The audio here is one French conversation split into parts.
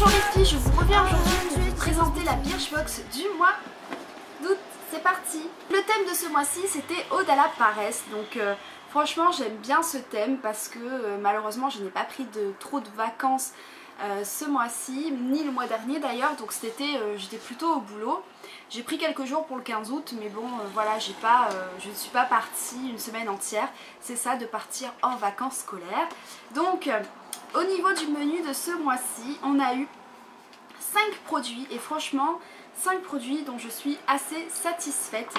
Bonjour les filles, je vous reviens aujourd'hui pour vous présenter la Birchbox du mois d'août. C'est parti. Le thème de ce mois-ci c'était Ode à la paresse. Donc franchement j'aime bien ce thème parce que malheureusement je n'ai pas pris trop de vacances ce mois-ci, ni le mois dernier d'ailleurs. Donc cet été j'étais plutôt au boulot. J'ai pris quelques jours pour le 15 août mais bon voilà, je ne suis pas partie une semaine entière. C'est ça, de partir en vacances scolaires. Donc au niveau du menu de ce mois-ci, on a eu 5 produits et franchement 5 produits dont je suis assez satisfaite.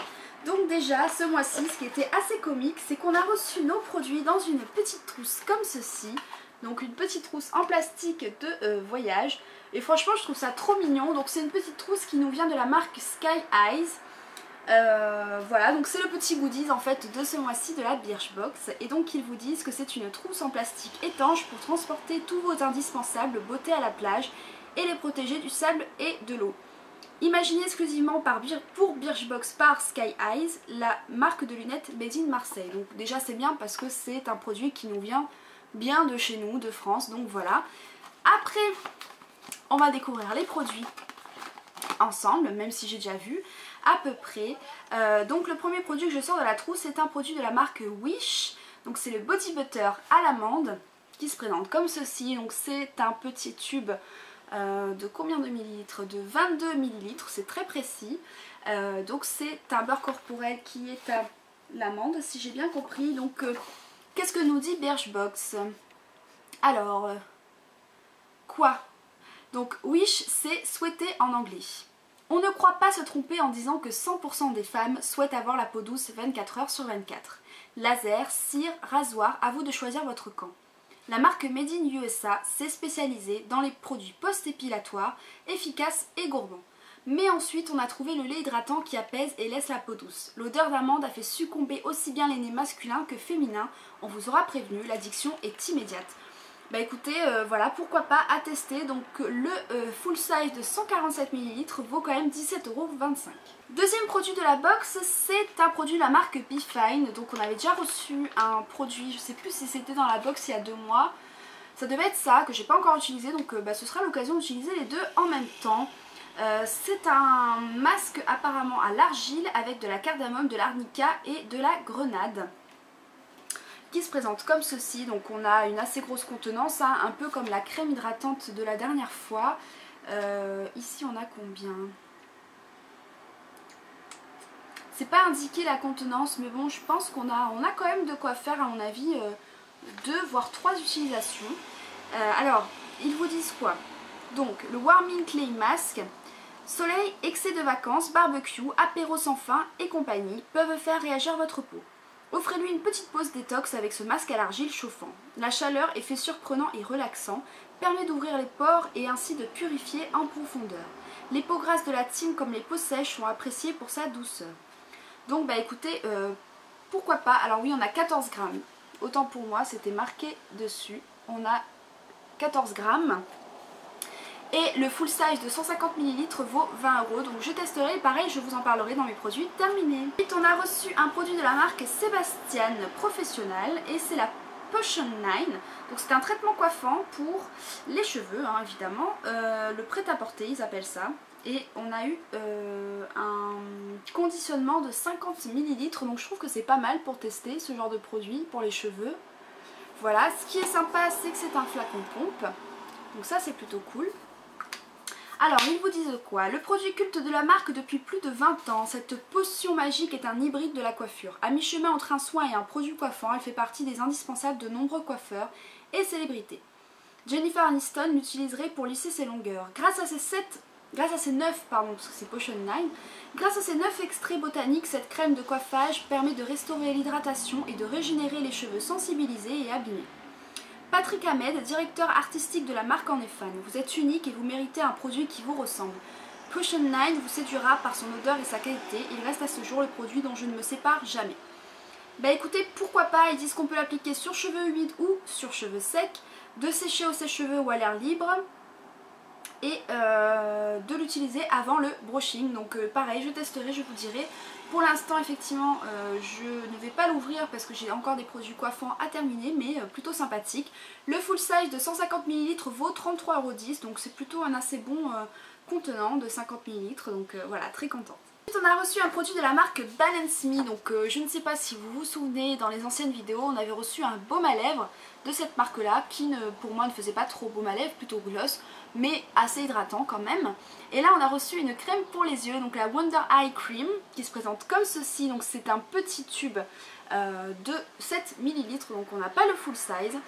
Donc déjà ce mois-ci, ce qui était assez comique, c'est qu'on a reçu nos produits dans une petite trousse comme ceci. Donc une petite trousse en plastique de voyage. Et franchement je trouve ça trop mignon. Donc c'est une petite trousse qui nous vient de la marque Sky Eyes. Voilà, donc c'est le petit goodies en fait de ce mois-ci de la Birchbox. Et donc ils vous disent que c'est une trousse en plastique étanche pour transporter tous vos indispensables beauté à la plage et les protéger du sable et de l'eau. Imaginé exclusivement pour Birchbox par Sky Eyes, la marque de lunettes made in Marseille. Donc déjà c'est bien parce que c'est un produit qui nous vient bien de chez nous, de France, donc voilà. Après on va découvrir les produits ensemble, même si j'ai déjà vu à peu près. Donc le premier produit que je sors de la trousse c'est un produit de la marque Wish. Donc c'est le body butter à l'amande qui se présente comme ceci. Donc c'est un petit tube de combien de millilitres? De 22 millilitres, c'est très précis. Donc c'est un beurre corporel qui est à l'amande si j'ai bien compris. Donc qu'est-ce que nous dit Birchbox? Alors quoi? Donc Wish c'est souhaiter en anglais. On ne croit pas se tromper en disant que 100% des femmes souhaitent avoir la peau douce 24 heures sur 24. Laser, cire, rasoir, à vous de choisir votre camp. La marque Made in USA s'est spécialisée dans les produits post-épilatoires, efficaces et gourmands. Mais ensuite on a trouvé le lait hydratant qui apaise et laisse la peau douce. L'odeur d'amande a fait succomber aussi bien les nez masculins que féminins. On vous aura prévenu, l'addiction est immédiate. Bah écoutez, voilà, pourquoi pas à tester. Donc le full size de 147 ml vaut quand même 17,25 €. Deuxième produit de la box, c'est un produit de la marque Be Fine. Donc on avait déjà reçu un produit, je sais plus si c'était dans la box il y a 2 mois. Ça devait être ça, que j'ai pas encore utilisé, donc ce sera l'occasion d'utiliser les deux en même temps. C'est un masque apparemment à l'argile avec de la cardamome, de l'arnica et de la grenade, qui se présente comme ceci. Donc on a une assez grosse contenance, hein, un peu comme la crème hydratante de la dernière fois. Ici on a combien? C'est pas indiqué la contenance, mais bon je pense qu'on a quand même de quoi faire à mon avis 2 voire 3 utilisations. Alors ils vous disent quoi? Donc le Warming Clay Mask. Soleil, excès de vacances, barbecue, apéro sans fin et compagnie peuvent faire réagir votre peau. Offrez-lui une petite pause détox avec ce masque à l'argile chauffant. La chaleur, effet surprenant et relaxant, permet d'ouvrir les pores et ainsi de purifier en profondeur. Les peaux grasses de la team comme les peaux sèches sont appréciées pour sa douceur. Donc bah écoutez, pourquoi pas. Alors oui, on a 14 grammes. Autant pour moi, c'était marqué dessus. On a 14 grammes. Et le full size de 150 ml vaut 20 €. Donc je testerai et pareil, je vous en parlerai dans mes produits terminés. Ensuite, on a reçu un produit de la marque Sébastien Professionnel et c'est la Potion 9. Donc c'est un traitement coiffant pour les cheveux, hein, évidemment. Le prêt-à-porter, ils appellent ça. Et on a eu un conditionnement de 50 ml. Donc je trouve que c'est pas mal pour tester ce genre de produit pour les cheveux. Voilà, ce qui est sympa, c'est que c'est un flacon pompe. Donc ça, c'est plutôt cool. Alors ils vous disent quoi? Le produit culte de la marque depuis plus de 20 ans, cette potion magique est un hybride de la coiffure. À mi-chemin entre un soin et un produit coiffant, elle fait partie des indispensables de nombreux coiffeurs et célébrités. Jennifer Aniston l'utiliserait pour lisser ses longueurs. Grâce à ces 9, parce que c'est Potion 9, grâce à ces 9 extraits botaniques, cette crème de coiffage permet de restaurer l'hydratation et de régénérer les cheveux sensibilisés et abîmés. Patrick Ahmed, directeur artistique de la marque, en est fan. Vous êtes unique et vous méritez un produit qui vous ressemble. Potion 9 vous séduira par son odeur et sa qualité. Il reste à ce jour le produit dont je ne me sépare jamais. Bah écoutez, pourquoi pas, ils disent qu'on peut l'appliquer sur cheveux humides ou sur cheveux secs, de sécher au sèche-cheveux ou à l'air libre et de l'utiliser avant le brushing. Donc pareil, je testerai, je vous dirai Pour l'instant effectivement je ne vais pas l'ouvrir parce que j'ai encore des produits coiffants à terminer, mais plutôt sympathique. Le full size de 150 ml vaut 33,10 €, donc c'est plutôt un assez bon contenant de 50 ml, donc voilà, très contente. Ensuite on a reçu un produit de la marque Balance Me, donc je ne sais pas si vous vous souvenez, dans les anciennes vidéos on avait reçu un baume à lèvres de cette marque là qui pour moi ne faisait pas trop baume à lèvres, plutôt gloss, mais assez hydratant quand même. Et là on a reçu une crème pour les yeux, donc la Wonder Eye Cream, qui se présente comme ceci, donc c'est un petit tube de 7 ml, donc on n'a pas le full size.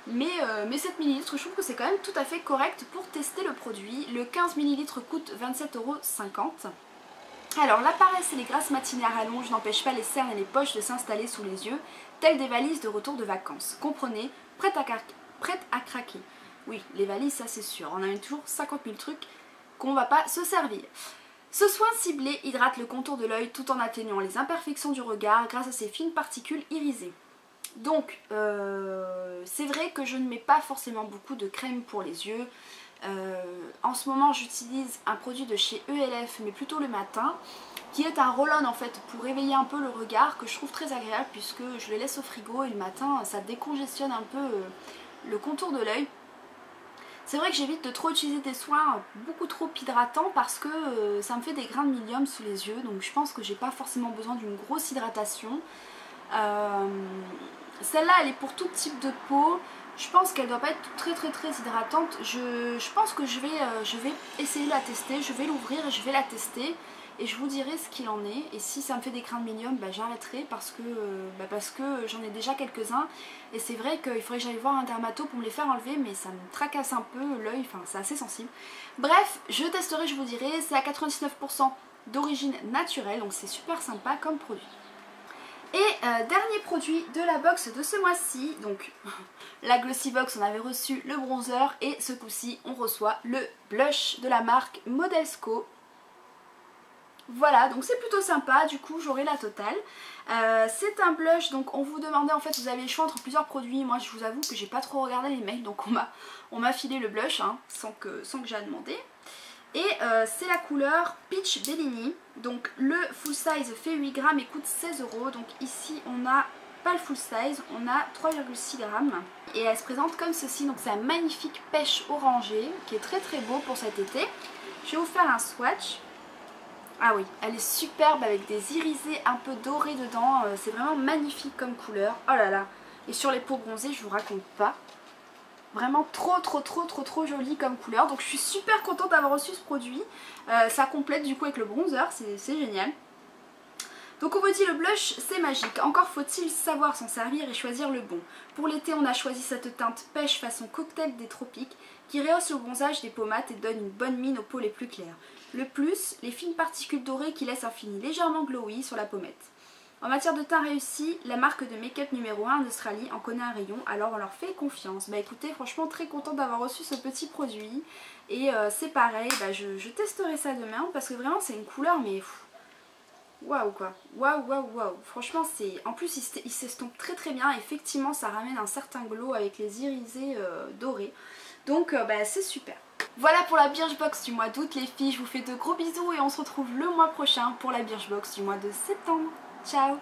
Mais 7 ml, je trouve que c'est quand même tout à fait correct pour tester le produit. Le 15 ml coûte 27,50 €. Alors la paresse et les grasses matinées à rallonge n'empêchent pas les cernes et les poches de s'installer sous les yeux, telles des valises de retour de vacances. Comprenez, prête à craquer. Oui, les valises, ça c'est sûr, on a toujours 50 000 trucs qu'on va pas se servir. Ce soin ciblé hydrate le contour de l'œil tout en atténuant les imperfections du regard grâce à ses fines particules irisées. Donc c'est vrai que je ne mets pas forcément beaucoup de crème pour les yeux. En ce moment j'utilise un produit de chez ELF, mais plutôt le matin, qui est un roll-on en fait pour réveiller un peu le regard, que je trouve très agréable puisque je le laisse au frigo et le matin ça décongestionne un peu le contour de l'œil. C'est vrai que j'évite de trop utiliser des soins beaucoup trop hydratants parce que ça me fait des grains de milium sous les yeux, donc je pense que j'ai pas forcément besoin d'une grosse hydratation. Celle-là elle est pour tout type de peau. Je pense qu'elle doit pas être très hydratante. Je pense que je vais essayer de la tester, je vais l'ouvrir et je vais la tester et je vous dirai ce qu'il en est. Et si ça me fait des grains de milium, bah, j'arrêterai parce que j'en ai déjà quelques-uns. Et c'est vrai qu'il faudrait que j'aille voir un dermato pour me les faire enlever, mais ça me tracasse un peu l'œil, enfin c'est assez sensible. Bref, je testerai, je vous dirai. C'est à 99% d'origine naturelle, donc c'est super sympa comme produit. Et dernier produit de la box de ce mois-ci, donc la Glossy Box, on avait reçu le bronzer et ce coup-ci on reçoit le blush de la marque Modelsco. Voilà, donc c'est plutôt sympa, du coup j'aurai la totale. C'est un blush, donc on vous demandait, en fait vous avez le choix entre plusieurs produits. Moi je vous avoue que j'ai pas trop regardé les mails, donc on m'a filé le blush hein, sans que j'ai à demander. Et c'est la couleur Peach Bellini, donc le full size fait 8 grammes et coûte 16 €. Donc ici on n'a pas le full size, on a 3,6 grammes. Et elle se présente comme ceci, donc c'est un magnifique pêche orangé qui est très beau pour cet été. Je vais vous faire un swatch. Ah oui, elle est superbe avec des irisés un peu dorés dedans, c'est vraiment magnifique comme couleur. Oh là là, et sur les peaux bronzées je vous raconte pas. Vraiment trop joli comme couleur. Donc je suis super contente d'avoir reçu ce produit. Ça complète du coup avec le bronzer, c'est génial. Donc on vous dit le blush c'est magique. Encore faut-il savoir s'en servir et choisir le bon. Pour l'été on a choisi cette teinte pêche façon cocktail des tropiques qui rehausse le bronzage des peaux mates et donne une bonne mine aux peaux les plus claires. Le plus, les fines particules dorées qui laissent un fini légèrement glowy sur la pommette. En matière de teint réussi, la marque de make-up numéro 1 en Australie en connaît un rayon, alors on leur fait confiance. Bah écoutez, franchement très contente d'avoir reçu ce petit produit. Et c'est pareil, bah, je testerai ça demain parce que vraiment c'est une couleur mais waouh quoi. Waouh. Franchement c'est... En plus il s'estompe très bien, effectivement ça ramène un certain glow avec les irisés dorés. Donc bah, c'est super. Voilà pour la Birchbox du mois d'août les filles, je vous fais de gros bisous et on se retrouve le mois prochain pour la Birchbox du mois de septembre. Ciao!